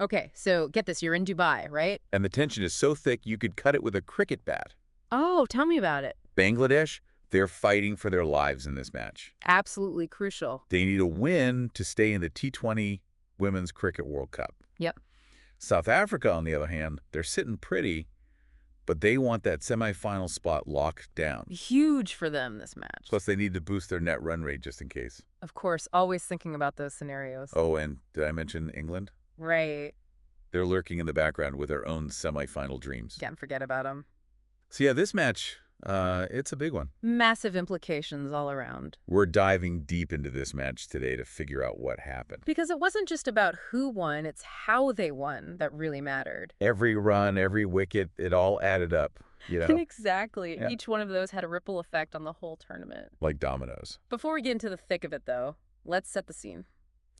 Okay, so get this, you're in Dubai, right? And the tension is so thick you could cut it with a cricket bat. Oh, tell me about it. Bangladesh, they're fighting for their lives in this match. Absolutely crucial. They need a win to stay in the T20 Women's Cricket World Cup. Yep. South Africa, on the other hand, they're sitting pretty, but they want that semifinal spot locked down. Huge for them, this match. Plus, they need to boost their net run rate just in case. Of course, always thinking about those scenarios. Oh, and did I mention England? Right. They're lurking in the background with their own semifinal dreams. Can't forget about them. So yeah, this match, it's a big one. Massive implications all around. We're diving deep into this match today to figure out what happened. Because it wasn't just about who won, it's how they won that really mattered. Every run, every wicket, it all added up, you know, Exactly. Yeah. Each one of those had a ripple effect on the whole tournament. like dominoes. Before we get into the thick of it, though, let's set the scene.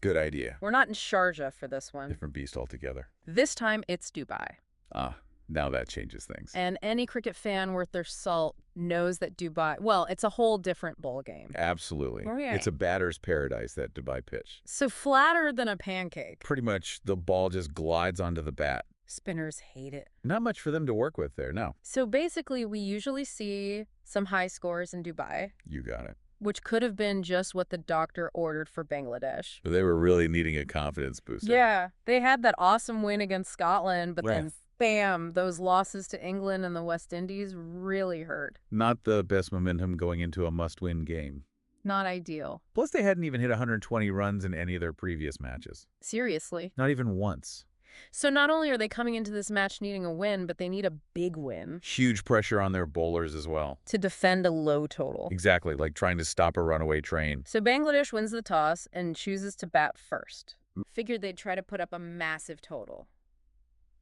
Good idea. We're not in Sharjah for this one. Different beast altogether. This time, it's Dubai. Ah, now that changes things. And any cricket fan worth their salt knows that Dubai, well, it's a whole different ball game. Absolutely. Right. It's a batter's paradise, that Dubai pitch. So flatter than a pancake. Pretty much the ball just glides onto the bat. Spinners hate it. Not much for them to work with there, no. So basically, we usually see some high scores in Dubai, You got it. which could have been just what the doctor ordered for Bangladesh. But they were really needing a confidence booster. Yeah, they had that awesome win against Scotland, but Yeah. then bam, those losses to England and the West Indies really hurt. Not the best momentum going into a must-win game. Not ideal. Plus, they hadn't even hit 120 runs in any of their previous matches. Seriously. Not even once. So not only are they coming into this match needing a win, but they need a big win Huge pressure on their bowlers as well. to defend a low total. Exactly, like trying to stop a runaway train. So Bangladesh wins the toss and chooses to bat first. Figured they'd try to put up a massive total.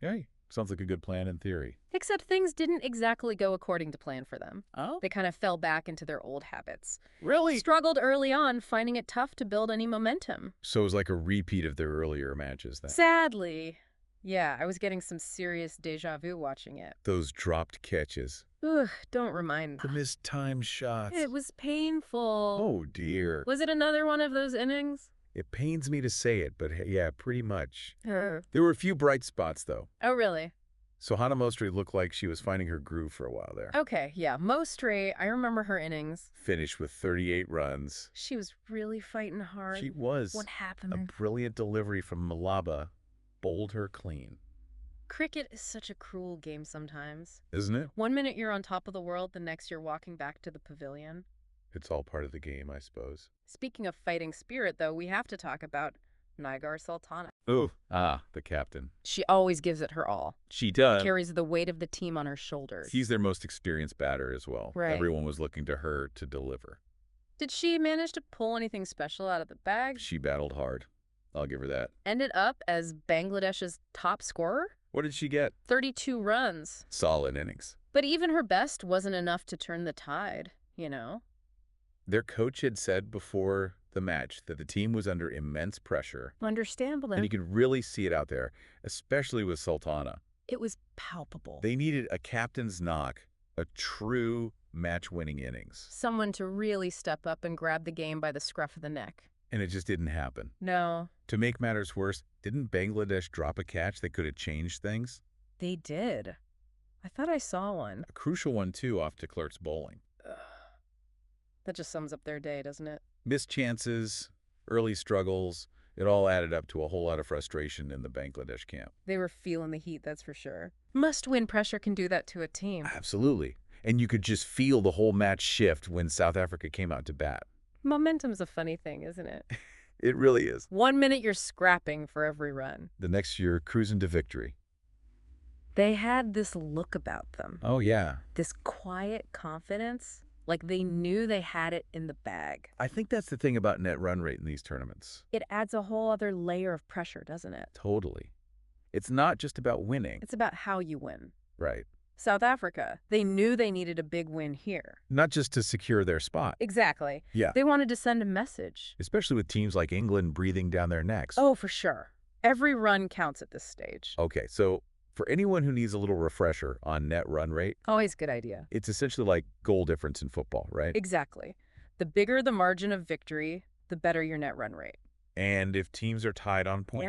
Hey, sounds like a good plan in theory. Except things didn't exactly go according to plan for them. Oh? They kind of fell back into their old habits. Really? Struggled early on, finding it tough to build any momentum. So it was like a repeat of their earlier matches then. Sadly. Yeah, I was getting some serious deja vu watching it. Those dropped catches. Ugh, don't remind The me. missed time shots. It was painful. Oh, dear. Was it another one of those innings? It pains me to say it, but yeah, pretty much. Oh, There were a few bright spots, though. really? Sohana Mostri looked like she was finding her groove for a while there. Okay, yeah. Most straight. I remember her innings. Finished with 38 runs. She was really fighting hard. She was. What A happened? brilliant delivery from Malaba bowled her clean. Cricket is such a cruel game sometimes. Isn't it? One minute you're on top of the world, the next you're walking back to the pavilion. It's all part of the game, I suppose. Speaking of fighting spirit, though, we have to talk about Nigar Sultana. Ooh. Ah, the captain. She always gives it her all. She does. Carries the weight of the team on her shoulders. She's their most experienced batter as well. Right. Everyone was looking to her to deliver. Did she manage to pull anything special out of the bag? She battled hard. I'll give her that. Ended up as Bangladesh's top scorer? What did she get? 32 runs. Solid innings. But even her best wasn't enough to turn the tide, you know? Their coach had said before the match that the team was under immense pressure. Understandable. And you could really see it out there, especially with Sultana. It was palpable. They needed a captain's knock, a true match-winning innings. Someone to really step up and grab the game by the scruff of the neck. And it just didn't happen. No, To make matters worse, didn't Bangladesh drop a catch that could have changed things? they did. I thought I saw one. A crucial one, too, off to Clerk's bowling. Ugh. That just sums up their day, doesn't it? Missed chances, early struggles, it all added up to a whole lot of frustration in the Bangladesh camp. They were feeling the heat, that's for sure. Must-win pressure can do that to a team. Absolutely. And you could just feel the whole match shift when South Africa came out to bat. Momentum's a funny thing, isn't it? It really is. 1 minute you're scrapping for every run. The next year, cruising to victory. They had this look about them. Oh, yeah. This quiet confidence. Like they knew they had it in the bag. I think that's the thing about net run rate in these tournaments. It adds a whole other layer of pressure, doesn't it? Totally. It's not just about winning. It's about how you win. Right. South Africa, they knew they needed a big win here. Not just to secure their spot. Exactly. Yeah. They wanted to send a message. Especially with teams like England breathing down their necks. Oh, for sure. Every run counts at this stage. Okay, so for anyone who needs a little refresher on net run rate, Always a good idea. it's essentially like goal difference in football, right? Exactly. The bigger the margin of victory, the better your net run rate. And if teams are tied on point,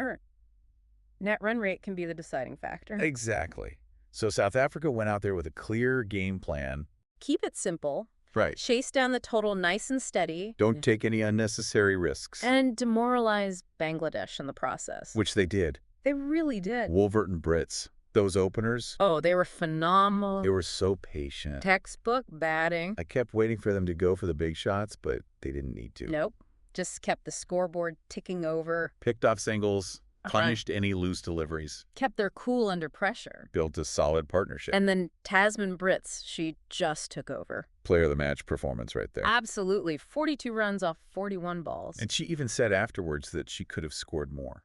Net run rate can be the deciding factor. Exactly. So South Africa went out there with a clear game plan. Keep it simple. Right. Chase down the total nice and steady. Don't take any unnecessary risks. And demoralize Bangladesh in the process. Which they did. They really did. Wolverton Brits, those openers. Oh, they were phenomenal. They were so patient. Textbook batting. I kept waiting for them to go for the big shots, but they didn't need to. Nope. Just kept the scoreboard ticking over. Picked off singles, punished any loose deliveries. Kept their cool under pressure. Built a solid partnership. And then Tasman Brits, she just took over. Player of the match performance right there. Absolutely. 42 runs off 41 balls. And she even said afterwards that she could have scored more.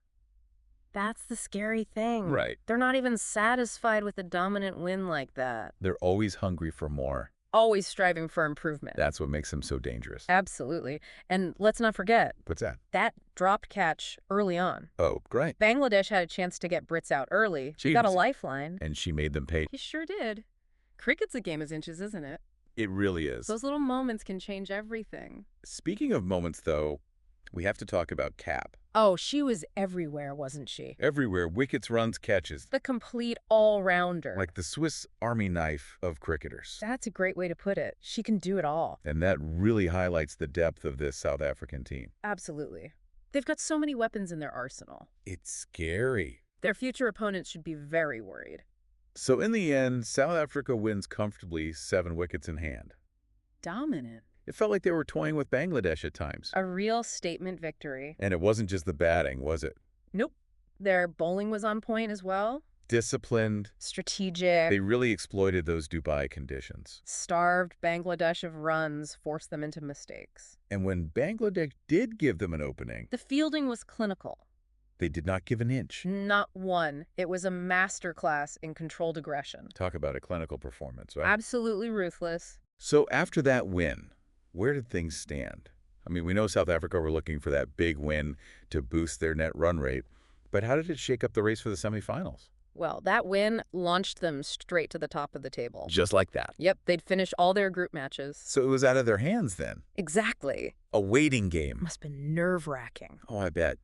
That's the scary thing. Right. They're not even satisfied with a dominant win like that. They're always hungry for more. Always striving for improvement. That's what makes them so dangerous. Absolutely. And let's not forget, What's that? that dropped catch early on. Oh, great. Bangladesh had a chance to get Brits out early. She got a lifeline. And she made them pay. He sure did. Cricket's a game of inches, isn't it? It really is. Those little moments can change everything. Speaking of moments, though, we have to talk about Cap. Oh, she was everywhere, wasn't she? Everywhere, wickets, runs, catches. The complete all-rounder. Like the Swiss Army knife of cricketers. That's a great way to put it. She can do it all. And that really highlights the depth of this South African team. Absolutely. They've got so many weapons in their arsenal. It's scary. Their future opponents should be very worried. So in the end, South Africa wins comfortably, 7 wickets in hand. Dominant. It felt like they were toying with Bangladesh at times. A real statement victory. And it wasn't just the batting, was it? Nope. Their bowling was on point as well. Disciplined. Strategic. They really exploited those Dubai conditions. Starved Bangladesh of runs, forced them into mistakes. And when Bangladesh did give them an opening, The fielding was clinical. they did not give an inch. Not one. It was a masterclass in controlled aggression. Talk about a clinical performance, right? Absolutely ruthless. So after that win, where did things stand? I mean, we know South Africa were looking for that big win to boost their net run rate, but how did it shake up the race for the semifinals? Well, that win launched them straight to the top of the table. Just like that. Yep, they'd finish all their group matches. So it was out of their hands then. Exactly. A waiting game. Must have been nerve-wracking. Oh, I bet.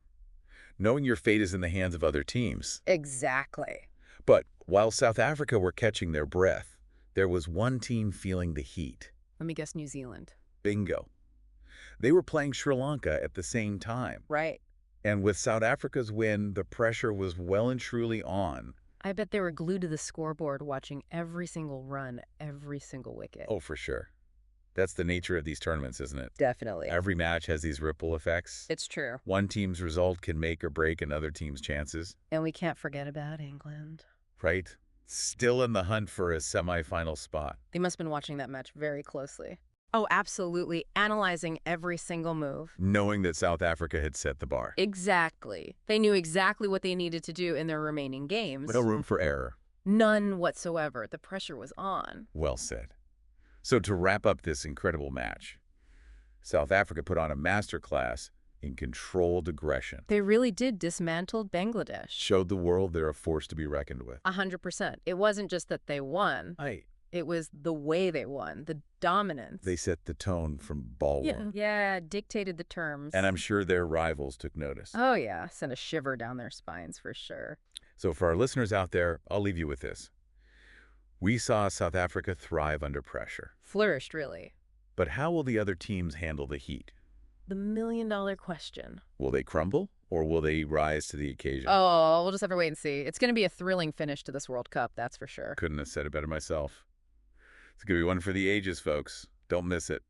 Knowing your fate is in the hands of other teams. Exactly. But while South Africa were catching their breath, there was one team feeling the heat. Let me guess, New Zealand. Bingo. They were playing Sri Lanka at the same time. Right. And with South Africa's win, the pressure was well and truly on. I bet they were glued to the scoreboard watching every single run, every single wicket. Oh, for sure. That's the nature of these tournaments, isn't it? Definitely. Every match has these ripple effects. It's true. One team's result can make or break another team's chances. And we can't forget about England. Right? Still in the hunt for a semifinal spot. They must have been watching that match very closely. Oh, absolutely. Analyzing every single move. Knowing that South Africa had set the bar. Exactly. They knew exactly what they needed to do in their remaining games. No room for error. None whatsoever. The pressure was on. Well said. So to wrap up this incredible match, South Africa put on a masterclass in controlled aggression. They really did dismantle Bangladesh. Showed the world they're a force to be reckoned with. 100%. It wasn't just that they won. Right. It was the way they won, the dominance. They set the tone from ball one. Yeah, dictated the terms. And I'm sure their rivals took notice. Oh, yeah. Sent a shiver down their spines for sure. So for our listeners out there, I'll leave you with this. We saw South Africa thrive under pressure. Flourished, really. But how will the other teams handle the heat? The million-dollar question. Will they crumble, or will they rise to the occasion? Oh, we'll just have to wait and see. It's going to be a thrilling finish to this World Cup, that's for sure. Couldn't have said it better myself. It's going to be one for the ages, folks. Don't miss it.